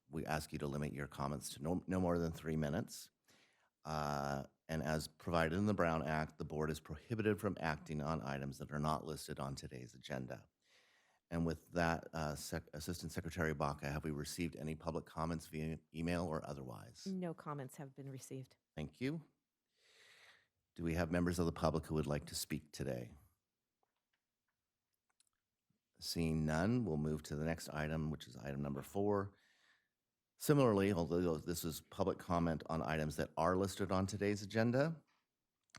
we ask you to limit your comments to no more than 3 minutes. And as provided in the Brown Act, the board is prohibited from acting on items that are not listed on today's agenda. And with that, Assistant Secretary Baca, have we received any public comments via email or otherwise? No comments have been received. Thank you. Do we have members of the public who would like to speak today? Seeing none, we'll move to the next item, which is item number 4. Similarly, although this is public comment on items that are listed on today's agenda,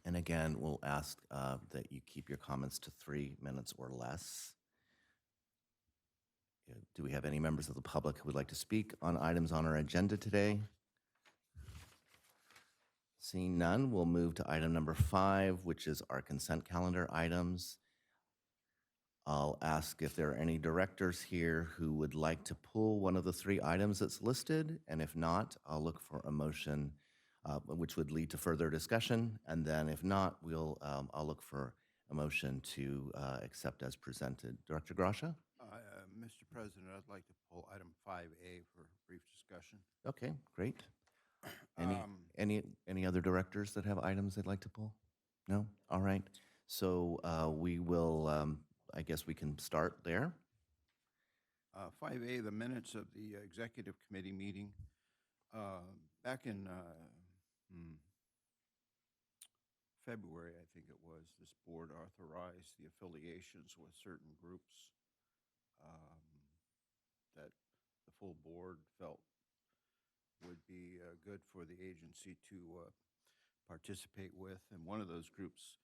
and again, we'll ask that you keep your comments to 3 minutes or less. Do we have any members of the public who would like to speak on items on our agenda today? Seeing none, we'll move to item number 5, which is our consent calendar items. I'll ask if there are any directors here who would like to pull one of the 3 items that's listed, and if not, I'll look for a motion which would lead to further discussion, and then if not, I'll look for a motion to accept as presented. Director Gracia? Mr. President, I'd like to pull item 5A for brief discussion. Okay, great. Any other directors that have items they'd like to pull? No? All right. So we will, I guess we can start there. 5A, the minutes of the executive committee meeting. Back in February, I think it was, this board authorized the affiliations with certain groups that the full board felt would be good for the agency to participate with. And one of those groups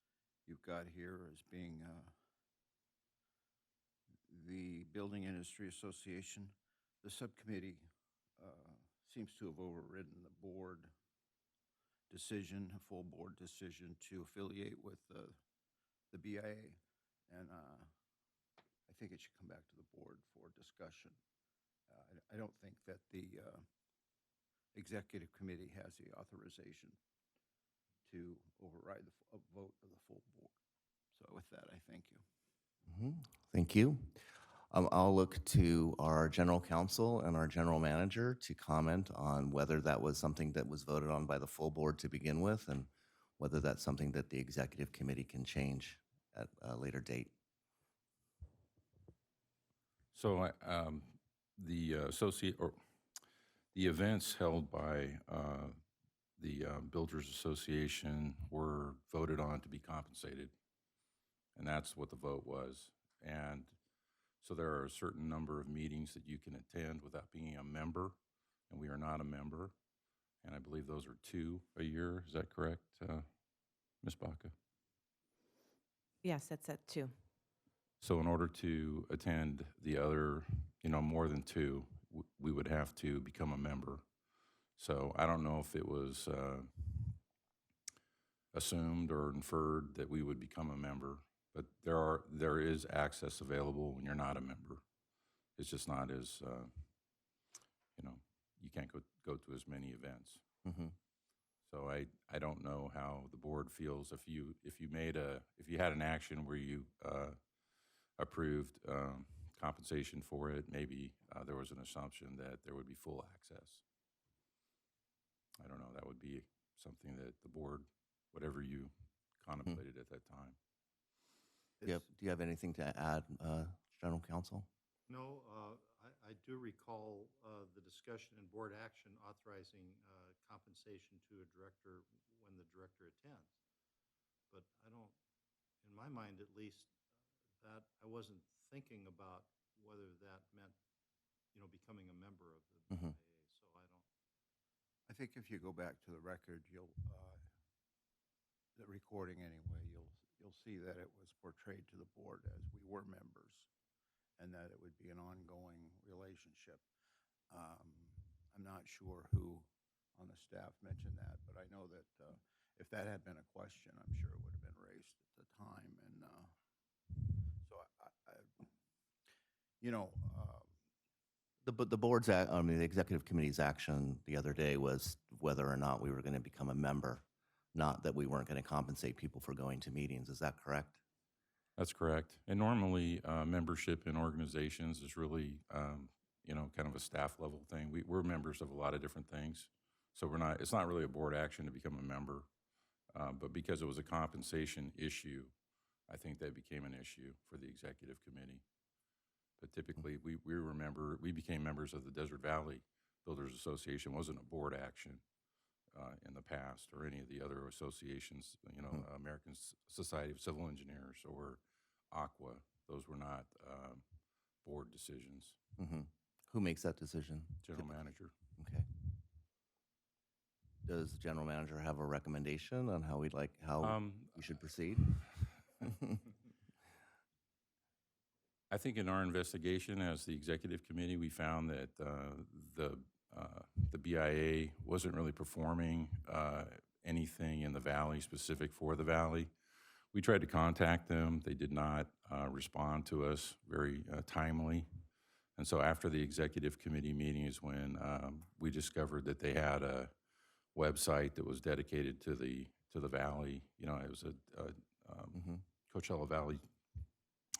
you've got here as being the Building Industry Association. The subcommittee seems to have overridden the board decision, a full board decision to affiliate with the BIA. And I think it should come back to the board for discussion. I don't think that the executive committee has the authorization to override the vote of the full board. So with that, I thank you. Thank you. I'll look to our general counsel and our general manager to comment on whether that was something that was voted on by the full board to begin with, and whether that's something that the executive committee can change at a later date. So the events held by the Builders Association were voted on to be compensated, and that's what the vote was. And so there are a certain number of meetings that you can attend without being a member, and we are not a member. And I believe those are 2 a year. Is that correct, Ms. Baca? Yes, that's at 2. So in order to attend the other, more than 2, we would have to become a member. So I don't know if it was assumed or inferred that we would become a member, but there is access available when you're not a member. It's just not as, you can't go to as many events. So I don't know how the board feels if you had an action where you approved compensation for it, maybe there was an assumption that there would be full access. I don't know, that would be something that the board, whatever you contemplated at that time. Do you have anything to add, general counsel? No, I do recall the discussion in board action authorizing compensation to a director when the director attends. But I don't, in my mind at least, that I wasn't thinking about whether that meant, becoming a member of the BIA. So I don't. I think if you go back to the record, the recording anyway, you'll see that it was portrayed to the board as we were members, and that it would be an ongoing relationship. I'm not sure who on the staff mentioned that, but I know that if that had been a question, I'm sure it would have been raised at the time. And so The board's, the executive committee's action the other day was whether or not we were going to become a member, not that we weren't going to compensate people for going to meetings. Is that correct? That's correct. And normally, membership in organizations is really, you know, kind of a staff level thing. We're members of a lot of different things. So it's not really a board action to become a member. But because it was a compensation issue, I think that became an issue for the executive committee. But typically, we became members of the Desert Valley Builders Association. Wasn't a board action in the past, or any of the other associations, you know, American Society of Civil Engineers or Aqua. Those were not board decisions. Mm-hmm. Who makes that decision? General manager. Okay. Does the general manager have a recommendation on how we should proceed? I think in our investigation as the executive committee, we found that the BIA wasn't really performing anything in the valley specific for the valley. We tried to contact them. They did not respond to us very timely. And so after the executive committee meeting is when we discovered that they had a website that was dedicated to the valley. You know, it was a Coachella Valley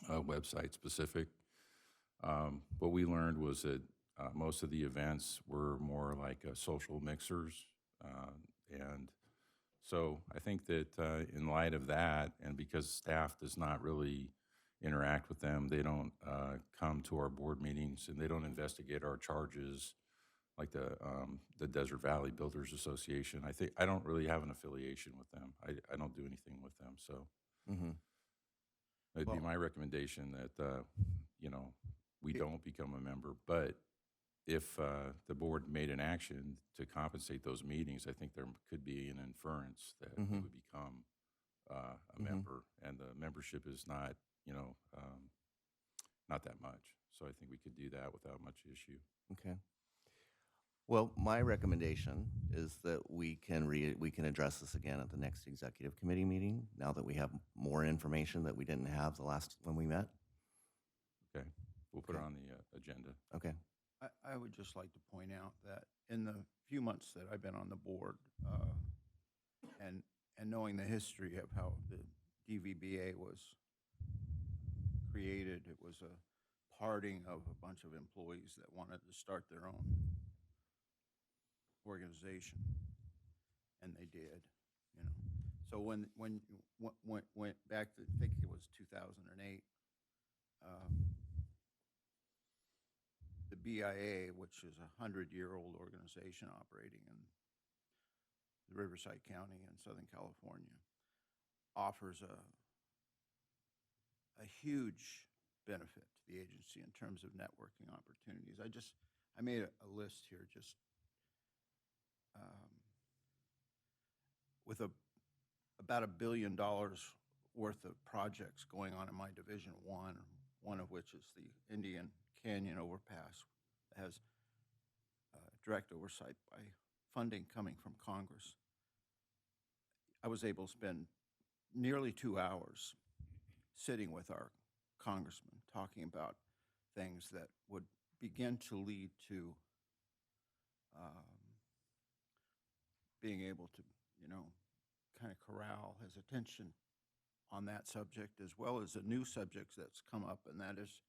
website specific. What we learned was that most of the events were more like social mixers. And so I think that in light of that, and because staff does not really interact with them, they don't come to our board meetings, and they don't investigate our charges like the Desert Valley Builders Association. I don't really have an affiliation with them. I don't do anything with them. So it'd be my recommendation that, you know, we don't become a member. But if the board made an action to compensate those meetings, I think there could be an inference that we would become a member, and the membership is not, you know, not that much. So I think we could do that without much issue. Okay. Well, my recommendation is that we can address this again at the next executive committee meeting, now that we have more information that we didn't have the last when we met. Okay, we'll put it on the agenda. Okay. I would just like to point out that in the few months that I've been on the board, and knowing the history of how the DVBA was created, it was a parting of a bunch of employees that wanted to start their own organization, and they did, you know. So when went back to, I think it was 2008, the BIA, which is a 100-year-old organization operating in the Riverside County in Southern California, offers a huge benefit to the agency in terms of networking opportunities. I made a list here just with about $1 billion worth of projects going on in my Division one of which is the Indian Canyon Overpass, that has direct oversight by funding coming from Congress. I was able to spend nearly 2 hours sitting with our congressman talking about things that would begin to lead to being able to, you know, kind of corral his attention on that subject, as well as a new subject that's come up, and that is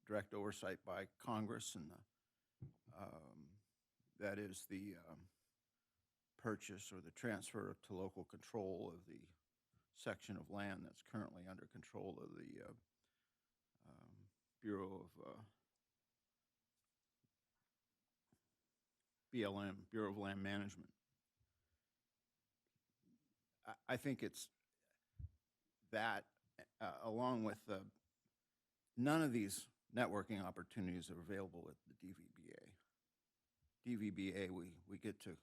direct oversight by Congress, and that is the purchase or the transfer to local control of the section of land that's currently under control of the Bureau of BLM, Bureau of Land Management. I think it's that, along with none of these networking opportunities are available at the DVBA. DVBA, we get to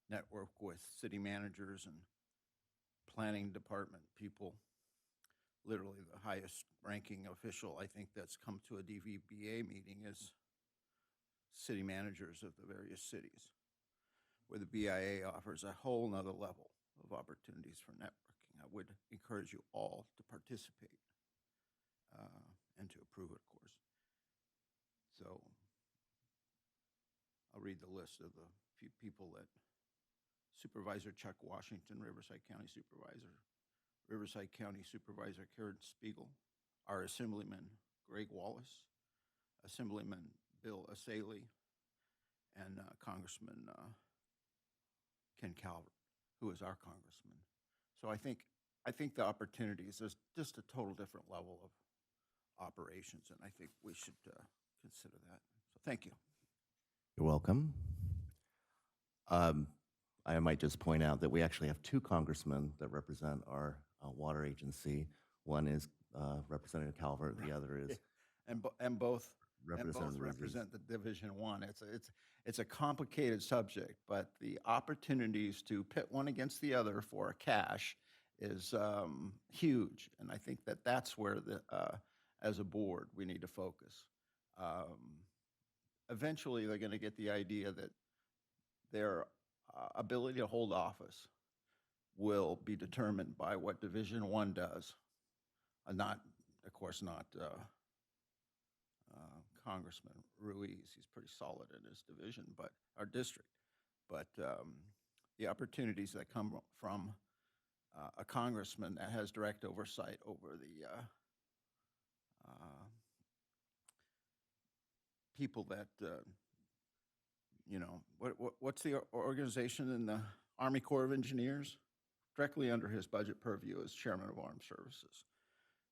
network with city managers and planning department people. Literally the highest ranking official I think that's come to a DVBA meeting is city managers of the various cities, where the BIA offers a whole nother level of opportunities for networking. I would encourage you all to participate and to approve it, of course. So I'll read the list of the few people that: Supervisor Chuck Washington, Riverside County Supervisor; Riverside County Supervisor Karen Spiegel; our Assemblyman Greg Wallace; Assemblyman Bill Asaley and Congressman Ken Calvert, who is our congressman. So I think the opportunities, there's just a total different level of operations, and I think we should consider that. So thank you. You're welcome. I might just point out that we actually have two congressmen that represent our water agency. One is Representative Calvert, the other is And both Representative Ruiz. represent the Division One. It's a complicated subject, but the opportunities to pit one against the other for cash is huge, and I think that's where as a board we need to focus. Eventually, they're going to get the idea that their ability to hold office will be determined by what Division One does, not, of course, not Congressman Ruiz. He's pretty solid in his division, but our district. But the opportunities that come from a congressman that has direct oversight over the people that what's the organization in the Army Corps of Engineers? Directly under his budget purview as Chairman of Armed Services.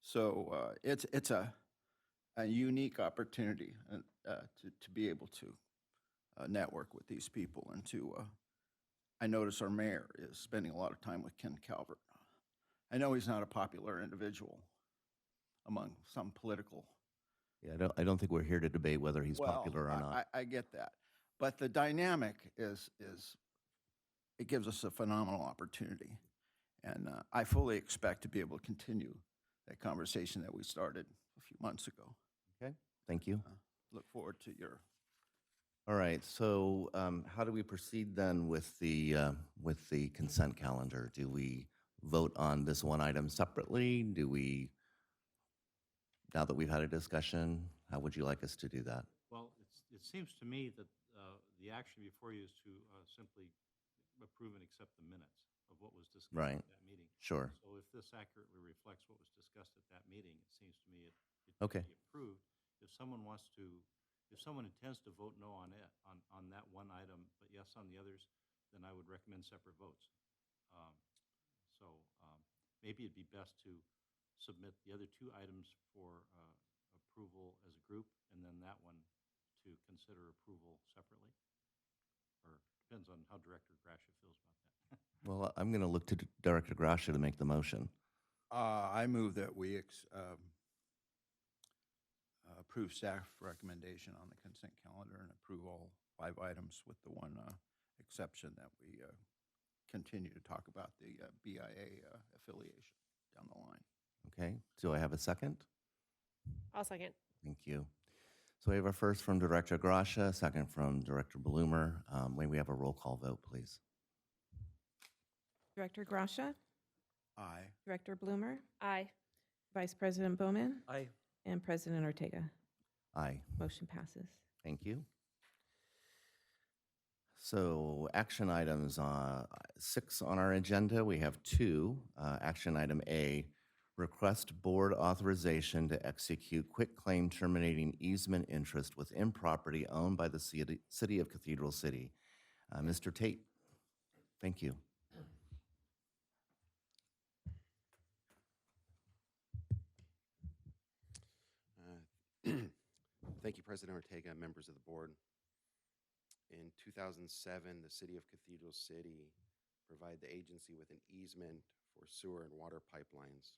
So it's a unique opportunity to be able to network with these people and to. I notice our mayor is spending a lot of time with Ken Calvert. I know he's not a popular individual among some political. Yeah, I don't think we're here to debate whether he's popular or not. I get that, but the dynamic is it gives us a phenomenal opportunity, and I fully expect to be able to continue that conversation that we started a few months ago. Okay, thank you. Look forward to your. All right, so how do we proceed then with the consent calendar? Do we vote on this one item separately? Do we, now that we've had a discussion, how would you like us to do that? Well, it seems to me that the action before you is to simply approve and accept the minutes of what was discussed Right. at that meeting. Sure. So if this accurately reflects what was discussed at that meeting, it seems to me it Okay. can be approved. If someone intends to vote no on it, on that one item, but yes on the others, then I would recommend separate votes. Maybe it'd be best to submit the other two items for approval as a group, and then that one to consider approval separately? Or depends on how Director Gracia feels about that. Well, I'm going to look to Director Gracia to make the motion. I move that we approve staff recommendation on the consent calendar and approve all 5 items with the one exception that we continue to talk about the BIA affiliation down the line. Okay, do I have a second? I'll second. Thank you. So we have a first from Director Gracia, a second from Director Bloomer. May we have a roll call vote, please? Director Gracia, Aye. Director Bloomer, Aye. Vice President Bowman, Aye. and President Ortega. Aye. Motion passes. Thank you. So action items, 6 on our agenda. We have 2. Action item A, request board authorization to execute quitclaim terminating easement interest within property owned by the city of Cathedral City. Mr. Tate, thank you. Thank you, President Ortega, members of the board. In 2007, the city of Cathedral City provided the agency with an easement for sewer and water pipelines.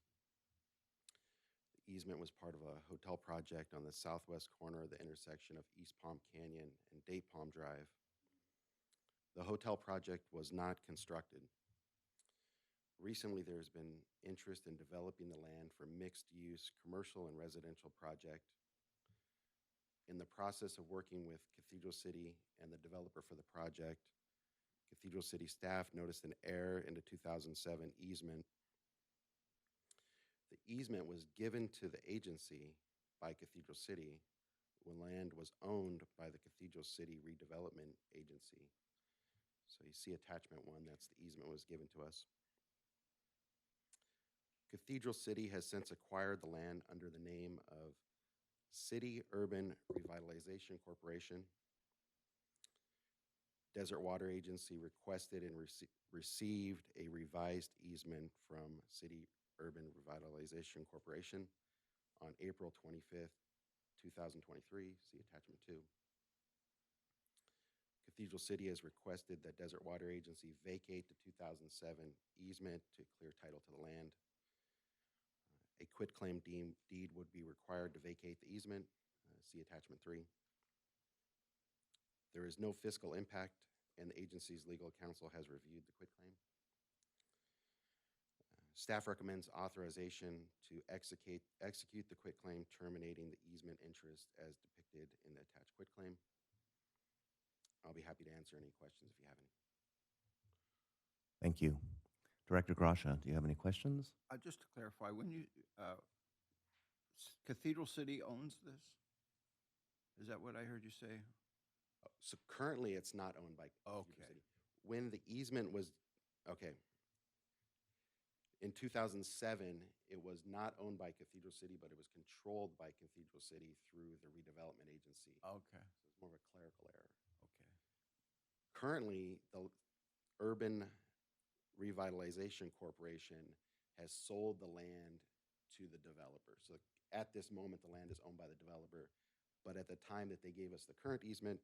The easement was part of a hotel project on the southwest corner of the intersection of East Palm Canyon and Date Palm Drive. The hotel project was not constructed. Recently, there has been interest in developing the land for mixed-use commercial and residential project. In the process of working with Cathedral City and the developer for the project, Cathedral City staff noticed an error in the 2007 easement. The easement was given to the agency by Cathedral City when land was owned by the Cathedral City Redevelopment Agency. So you see attachment 1, that's the easement was given to us. Cathedral City has since acquired the land under the name of City Urban Revitalization Corporation. Desert Water Agency requested and received a revised easement from City Urban Revitalization Corporation on April 25th, 2023. See attachment 2. Cathedral City has requested that Desert Water Agency vacate the 2007 easement to clear title to the land. A quitclaim deed would be required to vacate the easement. See attachment 3. There is no fiscal impact, and the agency's legal counsel has reviewed the quitclaim. Staff recommends authorization to execute the quitclaim, terminating the easement interest as depicted in the attached quitclaim. I'll be happy to answer any questions if you have any. Thank you. Director Grasha, do you have any questions? Just to clarify, when you, Cathedral City owns this? Is that what I heard you say? So currently, it's not owned by Cathedral Okay. City. When the easement was, okay, in 2007, it was not owned by Cathedral City, but it was controlled by Cathedral City through the redevelopment agency. Okay, So it's more of a clerical error. okay. Currently, the Urban Revitalization Corporation has sold the land to the developer. So at this moment, the land is owned by the developer, but at the time that they gave us the current easement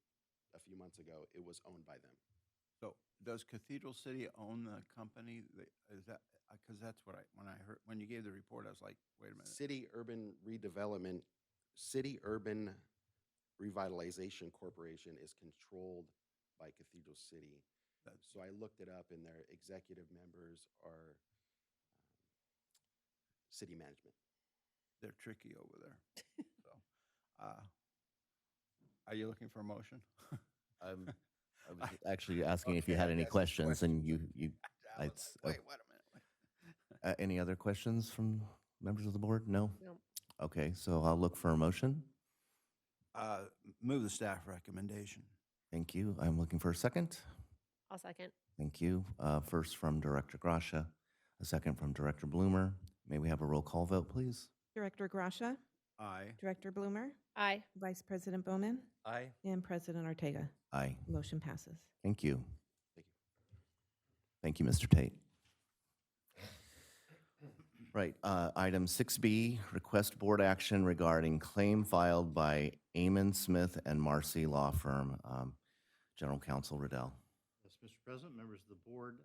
a few months ago, it was owned by them. So does Cathedral City own the company? Is that, because that's what when you gave the report, I was like, wait a minute. City Urban Revitalization Corporation is controlled by Cathedral City. So I looked it up, and their executive members are city management. They're tricky over there. So, are you looking for a motion? I was actually asking if you had any That's a questions, question. and you I was it's, like, wait a minute. any other questions from members of the board? No? No. Okay, so I'll look for a motion. Move the staff recommendation. Thank you. I'm looking for a second. I'll second. Thank you. First from Director Grasha, a second from Director Bloomer. May we have a roll call vote, please? Director Grasha, Aye. Director Bloomer, Aye. Vice President Bowman, Aye. and President Ortega. Aye. Motion passes. Thank you. Thank you. Thank you, Mr. Tate. Right, item 6B, request board action regarding claim filed by Amon Smith and Marcy Law Firm. General Counsel Riddell. Yes, Mr. President, members of the board,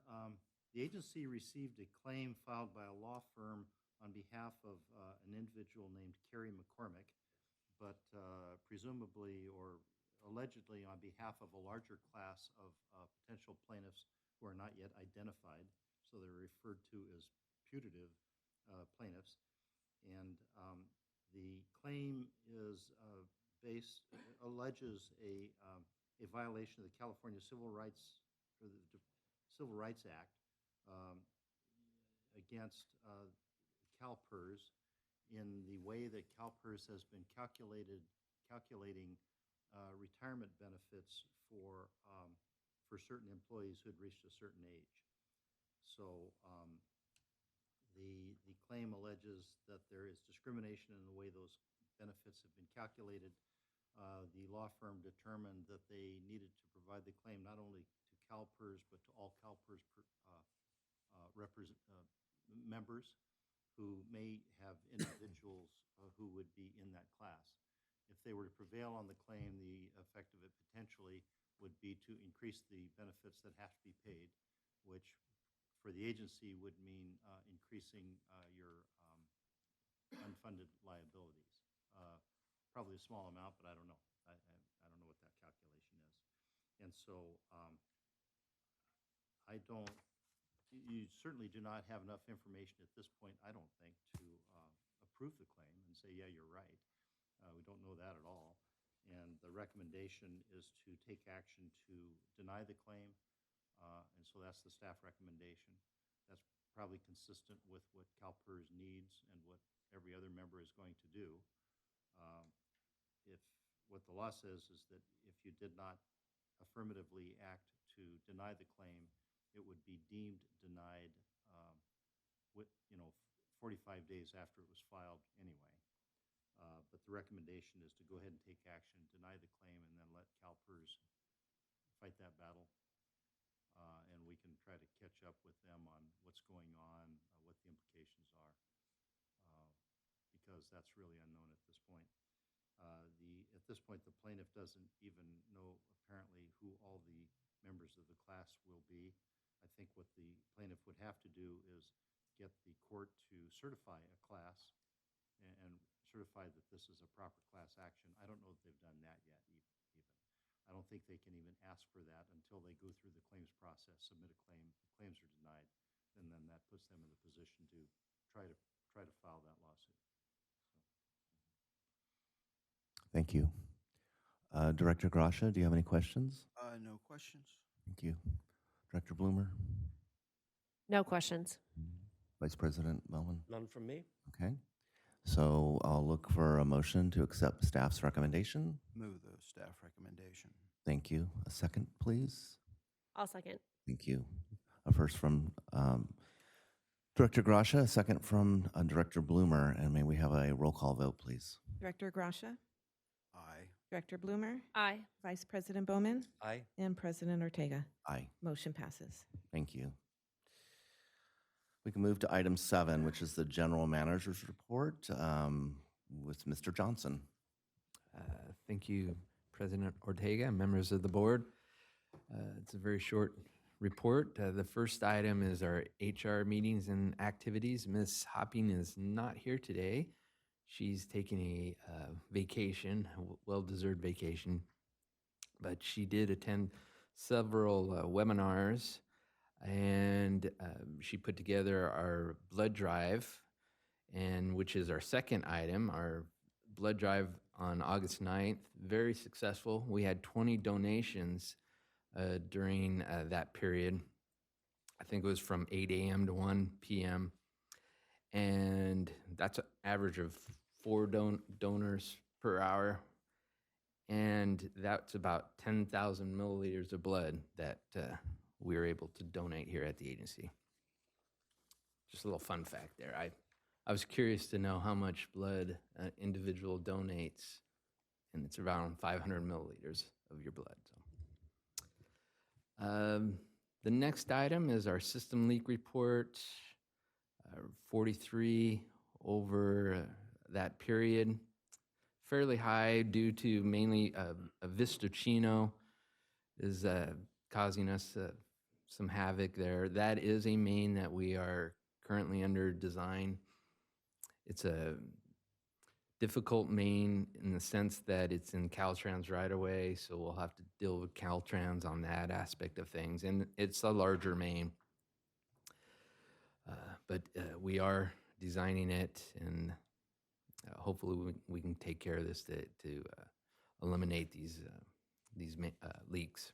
the agency received a claim filed by a law firm on behalf of an individual named Carrie McCormick, but presumably or allegedly on behalf of a larger class of potential plaintiffs who are not yet identified, so they're referred to as putative plaintiffs. And the claim is alleges a violation of the California Civil Rights or the Civil Rights Act against CalPERS in the way that CalPERS has been calculating retirement benefits for certain employees who had reached a certain age. So the claim alleges that there is discrimination in the way those benefits have been calculated. The law firm determined that they needed to provide the claim not only to CalPERS but to all CalPERS members who may have individuals who would be in that class. If they were to prevail on the claim, the effect of it potentially would be to increase the benefits that have to be paid, which for the agency would mean increasing your unfunded liabilities. Probably a small amount, but I don't know. I don't know what that calculation is. And so you certainly do not have enough information at this point, I don't think, to approve the claim and say, yeah, you're right. We don't know that at all. And the recommendation is to take action to deny the claim. And so that's the staff recommendation. That's probably consistent with what CalPERS needs and what every other member is going to do. If what the law says is that if you did not affirmatively act to deny the claim, it would be deemed denied 45 days after it was filed anyway. But the recommendation is to go ahead and take action, deny the claim, and then let CalPERS fight that battle. And we can try to catch up with them on what's going on, what the implications are, because that's really unknown at this point. At this point, the plaintiff doesn't even know apparently who all the members of the class will be. I think what the plaintiff would have to do is get the court to certify a class and certify that this is a proper class action. I don't know if they've done that yet even. I don't think they can even ask for that until they go through the claims process, submit a claim, the claims are denied, and then that puts them in the position to try to file that lawsuit. Thank you. Director Grasha, do you have any questions? No questions. Thank you. Director Bloomer? No questions. Vice President Bowman? None from me. Okay. So I'll look for a motion to accept staff's recommendation. Move the staff recommendation. Thank you. A second, please. I'll second. Thank you. A first from Director Grasha, a second from Director Bloomer, and may we have a roll call vote, please? Director Grasha, Aye. Director Bloomer, Aye. Vice President Bowman, Aye. and President Ortega. Aye. Motion passes. Thank you. We can move to item 7, which is the General Manager's Report with Mr. Johnson. Thank you, President Ortega, and members of the board. It's a very short report. The first item is our HR meetings and activities. Ms. Hopping is not here today. She's taking a vacation, a well-deserved vacation, but she did attend several webinars, and she put together our blood drive, and which is our second item, our blood drive on August 9th. Very successful. We had 20 donations during that period. I think it was from 8 a.m. to 1 p.m. And that's an average of 4 donors per hour. And that's about 10,000 milliliters of blood that we were able to donate here at the agency. Just a little fun fact there. I was curious to know how much blood an individual donates, and it's around 500 milliliters of your blood. So, the next item is our system leak report, 43 over that period. Fairly high due to mainly a Vistocino is causing us some havoc there. That is a main that we are currently under design. It's a difficult main in the sense that it's in Caltrans right away, so we'll have to deal with Caltrans on that aspect of things. And it's a larger main. But we are designing it, and hopefully we can take care of this to eliminate these leaks.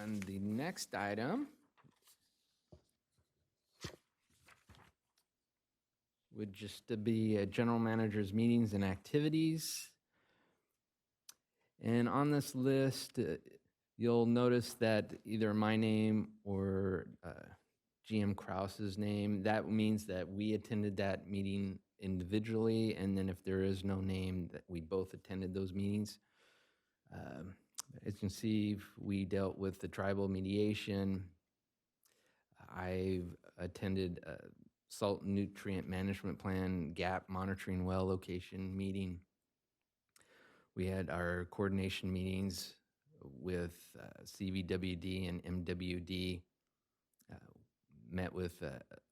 And the next item would just to be general manager's meetings and activities. And on this list, you'll notice that either my name or GM Krause's name, that means that we attended that meeting individually, and then if there is no name, that we both attended those meetings. As you can see, we dealt with the tribal mediation. I've attended salt nutrient management plan, gap monitoring well location meeting. We had our coordination meetings with CVWD and MWD. Met with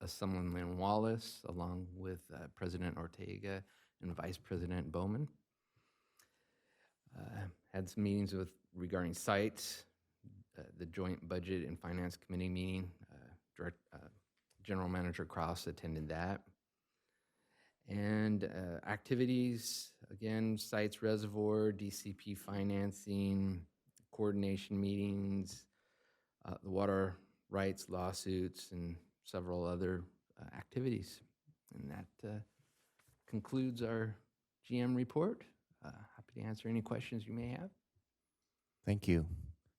Assemblyman Wallace along with President Ortega and Vice President Bowman. Had some meetings regarding sites, the Joint Budget and Finance Committee meeting. General Manager Krause attended that. And activities, again, sites, reservoir, DCP financing, coordination meetings, the water rights lawsuits, and several other activities. And that concludes our GM report. Happy to answer any questions you may have. Thank you.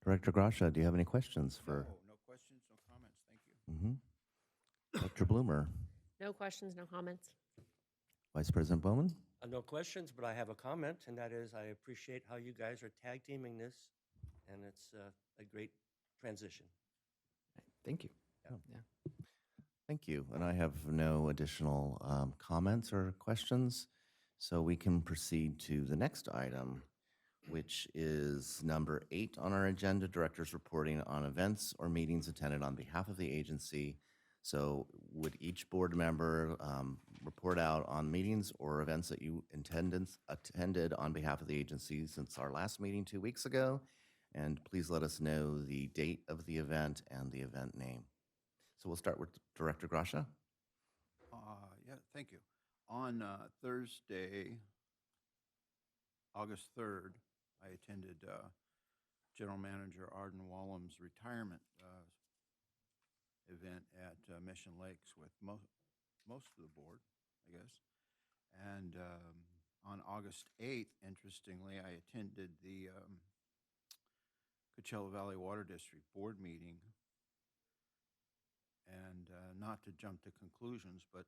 Director Grasha, do you have any questions for? No questions, no comments. Thank you. Dr. Bloomer? No questions, no comments. Vice President Bowman? No questions, but I have a comment, and that is I appreciate how you guys are tag teaming this, and it's a great transition. Thank you. Yeah. Yeah. Thank you. And I have no additional comments or questions, so we can proceed to the next item, which is number 8 on our agenda, directors reporting on events or meetings attended on behalf of the agency. So would each board member report out on meetings or events that you attended on behalf of the agency since our last meeting 2 weeks ago? And please let us know the date of the event and the event name. So we'll start with Director Gracia. Yeah, thank you. On Thursday, August 3rd, I attended General Manager Arden Wallam's retirement event at Mission Lakes with most of the board, I guess. And on August 8th, interestingly, I attended the Coachella Valley Water District Board meeting. And not to jump to conclusions, but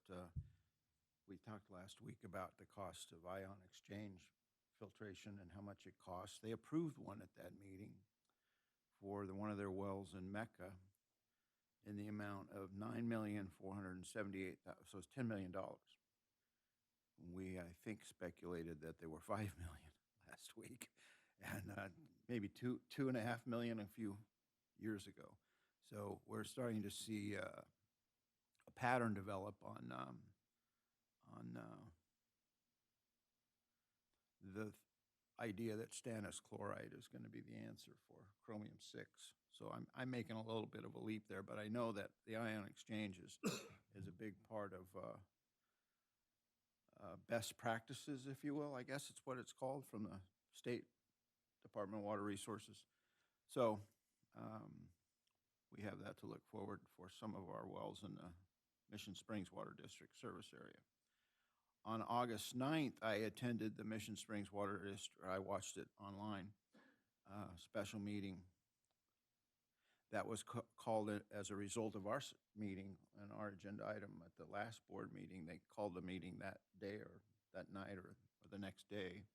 we talked last week about the cost of ion exchange filtration and how much it costs. They approved one at that meeting for one of their wells in Mecca in the amount of $9,478,000, so it's $10 million. We, I think, speculated that they were $5 million last week, and maybe $2.5 million a few years ago. So we're starting to see a pattern develop on the idea that stannous chloride is going to be the answer for chromium-6. So I'm making a little bit of a leap there, but I know that the ion exchange is a big part of best practices, if you will. I guess it's what it's called from the State Department of Water Resources. So we have that to look forward for some of our wells in the Mission Springs Water District service area. On August 9th, I attended the Mission Springs Water District. I watched it online, special meeting that was called as a result of our meeting and our agenda item at the last board meeting. They called the meeting that day or that night or the next day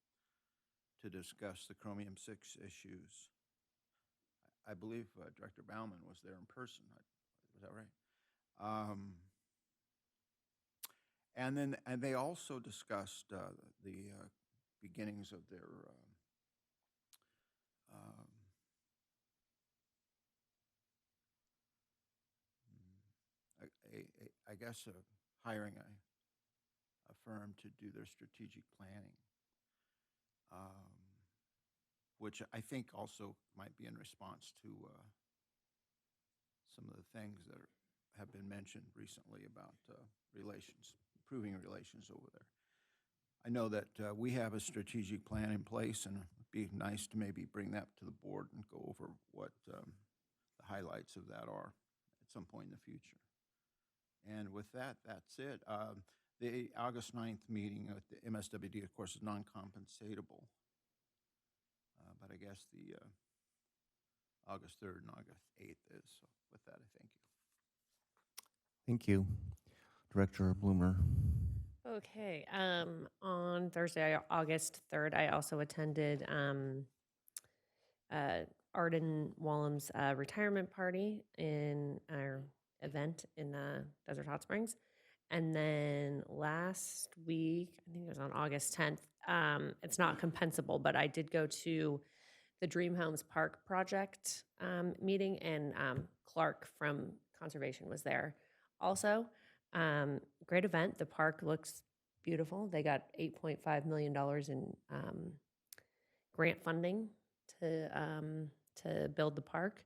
to discuss the chromium-6 issues. I believe Director Bauman was there in person. Was that right? And they also discussed the beginnings of their I guess hiring a firm to do their strategic planning, which I think also might be in response to some of the things that have been mentioned recently about relations, improving relations over there. I know that we have a strategic plan in place, and it'd be nice to maybe bring that to the board and go over what the highlights of that are at some point in the future. And with that, that's it. The August 9th meeting at the MSWD, of course, is non-compensatable. But I guess the August 3rd and August 8th is. So with that, I thank you. Thank you. Director Bloomer. Okay. On Thursday, August 3rd, I also attended Arden Wallam's retirement party in our event in Desert Hot Springs. And then last week, I think it was on August 10th, it's not compensable, but I did go to the Dream Homes Park project meeting, and Clark from Conservation was there also. Great event. The park looks beautiful. They got $8.5 million in grant funding to build the park,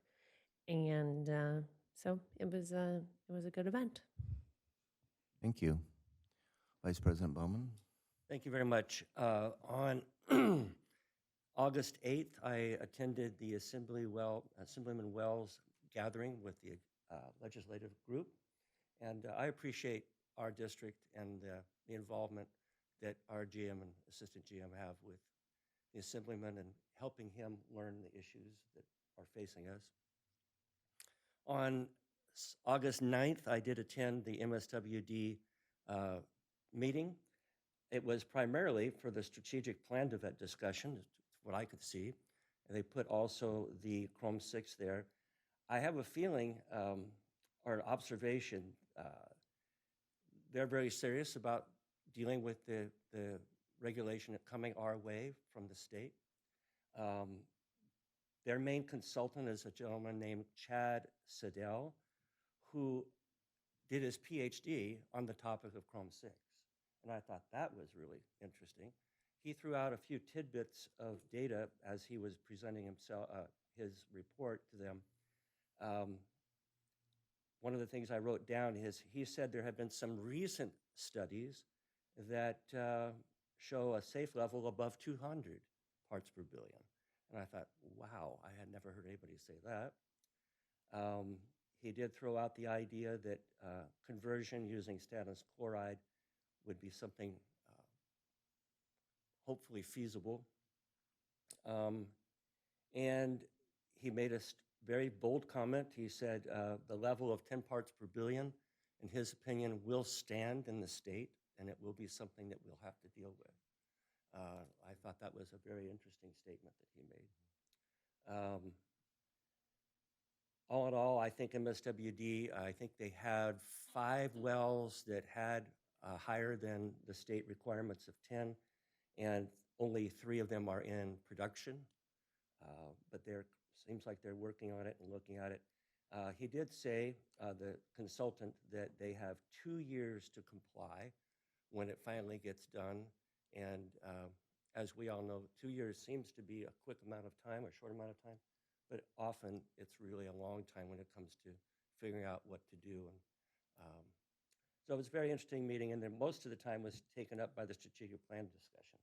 and so it was a good event. Thank you. Vice President Bowman. Thank you very much. On August 8th, I attended the Assemblyman Wells gathering with the legislative group, and I appreciate our district and the involvement that our GM and assistant GM have with the Assemblyman and helping him learn the issues that are facing us. On August 9th, I did attend the MSWD meeting. It was primarily for the strategic plan discussion, is what I could see. And they put also the Chrome 6 there. I have a feeling or an observation, they're very serious about dealing with the regulation coming our way from the state. Their main consultant is a gentleman named Chad Siddell, who did his PhD on the topic of Chrome 6. And I thought that was really interesting. He threw out a few tidbits of data as he was presenting himself, his report to them. One of the things I wrote down is he said there have been some recent studies that show a safe level above 200 parts per billion. And I thought, wow, I had never heard anybody say that. He did throw out the idea that conversion using stannous chloride would be something hopefully feasible. And he made a very bold comment. He said the level of 10 parts per billion, in his opinion, will stand in the state, and it will be something that we'll have to deal with. I thought that was a very interesting statement that he made. All in all, I think MSWD, I think they had 5 wells that had higher than the state requirements of 10, and only 3 of them are in production. But there seems like they're working on it and looking at it. He did say, the consultant, that they have 2 years to comply when it finally gets done. And as we all know, 2 years seems to be a quick amount of time, a short amount of time, but often it's really a long time when it comes to figuring out what to do. And so it was a very interesting meeting, and then most of the time was taken up by the strategic plan discussion,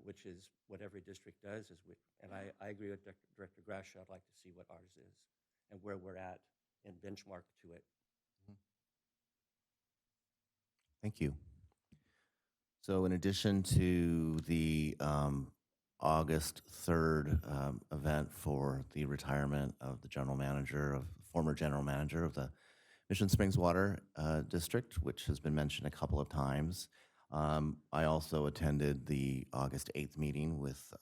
which is what every district does. And I agree with Director Grasha. I'd like to see what ours is and where we're at and benchmark to it. Thank you. So in addition to the August 3rd event for the retirement of the former general manager of the Mission Springs Water District, which has been mentioned a couple of times, I also attended the August 8th meeting with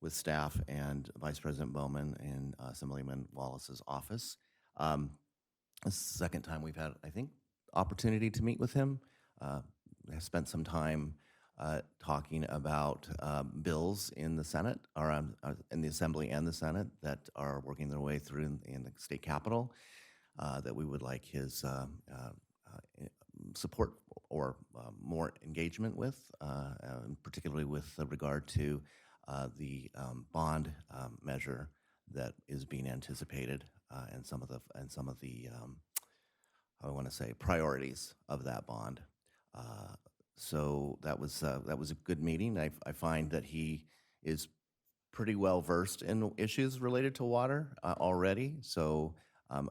staff and Vice President Bowman in Assemblyman Wallace's office. This is the second time we've had, I think, opportunity to meet with him. I spent some time talking about bills in the Senate, or in the Assembly and the Senate, that are working their way through in the state capitol, that we would like his support or more engagement with, particularly with regard to the bond measure that is being anticipated, and some of the I want to say priorities of that bond. So that was a good meeting. I find that he is pretty well versed in issues related to water already. So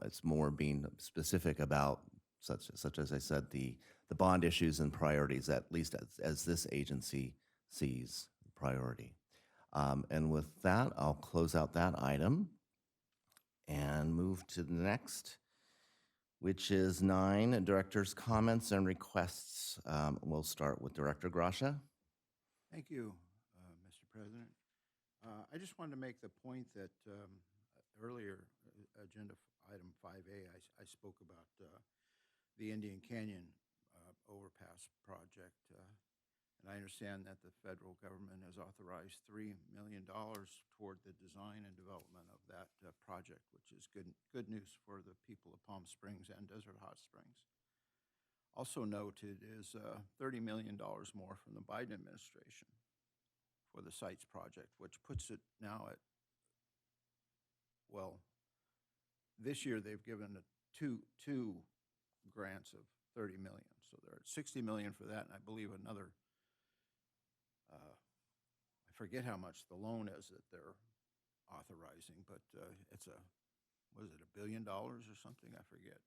it's more being specific about such as I said, the bond issues and priorities, at least as this agency sees priority. And with that, I'll close out that item and move to the next, which is 9, director's comments and requests. We'll start with Director Grasha. Thank you, Mr. President. I just wanted to make the point that earlier, agenda item 5A, I spoke about the Indian Canyon overpass project. And I understand that the federal government has authorized $3 million toward the design and development of that project, which is good news for the people of Palm Springs and Desert Hot Springs. Also noted is $30 million more from the Biden administration for the sites project, which puts it now at, well, this year they've given two grants of $30 million. So they're at $60 million for that, and I believe another, I forget how much the loan is that they're authorizing, but it's was it $1 billion or something? I forget.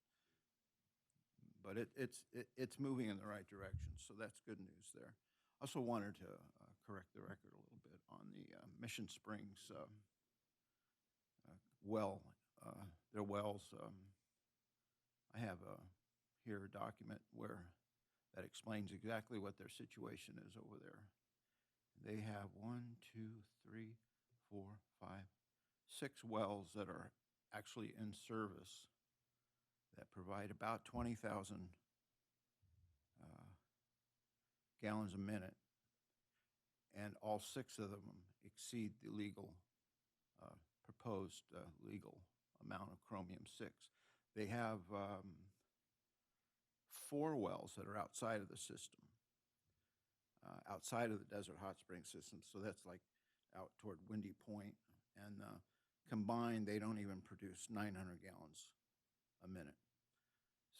But it's moving in the right direction, so that's good news there. Also wanted to correct the record a little bit on the Mission Springs their wells. I have here a document where that explains exactly what their situation is over there. They have 1, 2, 3, 4, 5, 6 wells that are actually in service that provide about 20,000 gallons a minute, and all 6 of them exceed the legal, proposed legal amount of chromium-6. They have 4 wells that are outside of the system, outside of the Desert Hot Springs system, so that's like out toward Windy Point, and combined, they don't even produce 900 gallons a minute.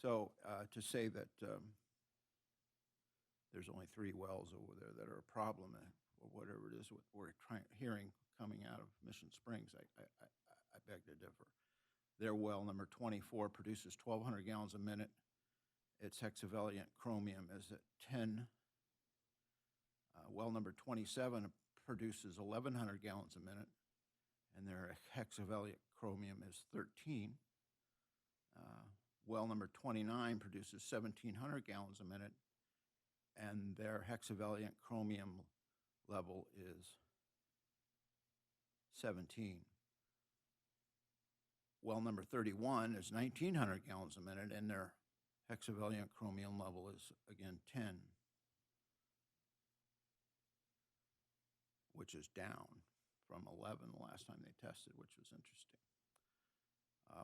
So to say that there's only 3 wells over there that are a problem, or whatever it is what we're hearing coming out of Mission Springs, I beg to differ. Their well number 24 produces 1,200 gallons a minute. Its hexavalent chromium is at 10. Well number 27 produces 1,100 gallons a minute, and their hexavalent chromium is 13. Well number 29 produces 1,700 gallons a minute, and their hexavalent chromium level is 17. Well number 31 is 1,900 gallons a minute, and their hexavalent chromium level is, again, 10, which is down from 11 the last time they tested, which was interesting.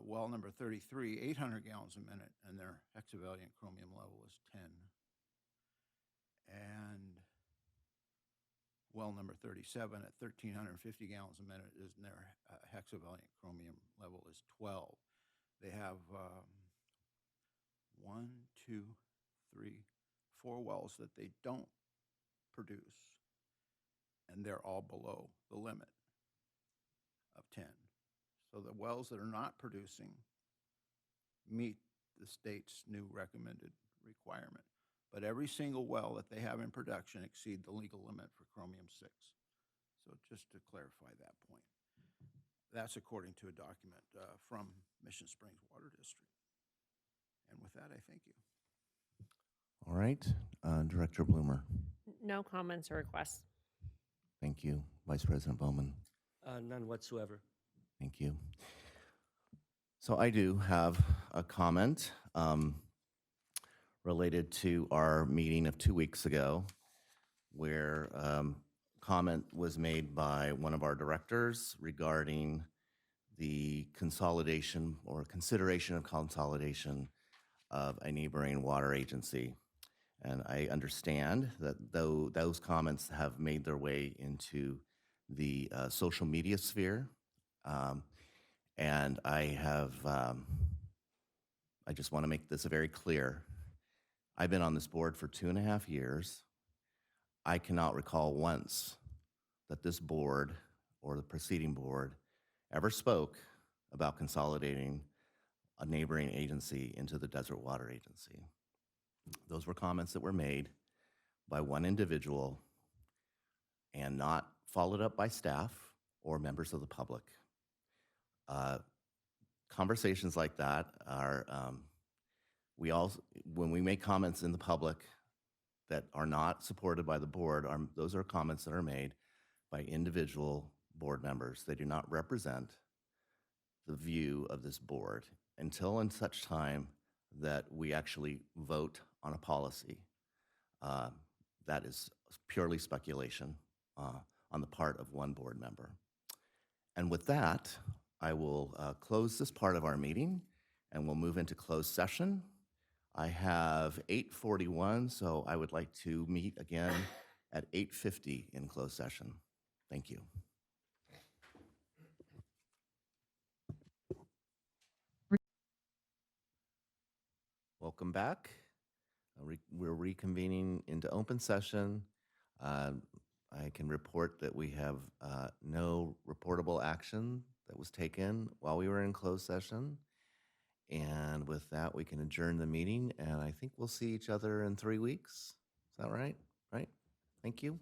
Well number 33, 800 gallons a minute, and their hexavalent chromium level is 10. And well number 37 at 1,350 gallons a minute is their hexavalent chromium level is 12. They have 1, 2, 3, 4 wells that they don't produce, and they're all below the limit of 10. So the wells that are not producing meet the state's new recommended requirement. But every single well that they have in production exceed the legal limit for chromium-6. So just to clarify that point. That's according to a document from Mission Springs Water District. And with that, I thank you. All right, Director Bloomer. No comments or requests. Thank you. Vice President Bowman. None whatsoever. Thank you. So I do have a comment related to our meeting of 2 weeks ago, where comment was made by one of our directors regarding the consolidation or consideration of consolidation of a neighboring water agency. And I understand that though those comments have made their way into the social media sphere, and I just want to make this very clear. I've been on this board for 2.5 years. I cannot recall once that this board or the preceding board ever spoke about consolidating a neighboring agency into the Desert Water Agency. Those were comments that were made by one individual and not followed up by staff or members of the public. Conversations like that are, when we make comments in the public that are not supported by the board, those are comments that are made by individual board members. They do not represent the view of this board until and such time that we actually vote on a policy. That is purely speculation on the part of one board member. And with that, I will close this part of our meeting and we'll move into closed session. I have 8:41, so I would like to meet again at 8:50 in closed session. Thank you. Welcome back. We're reconvening into open session. I can report that we have no reportable action that was taken while we were in closed session. And with that, we can adjourn the meeting, and I think we'll see each other in 3 weeks. Is that right? Right? Thank you.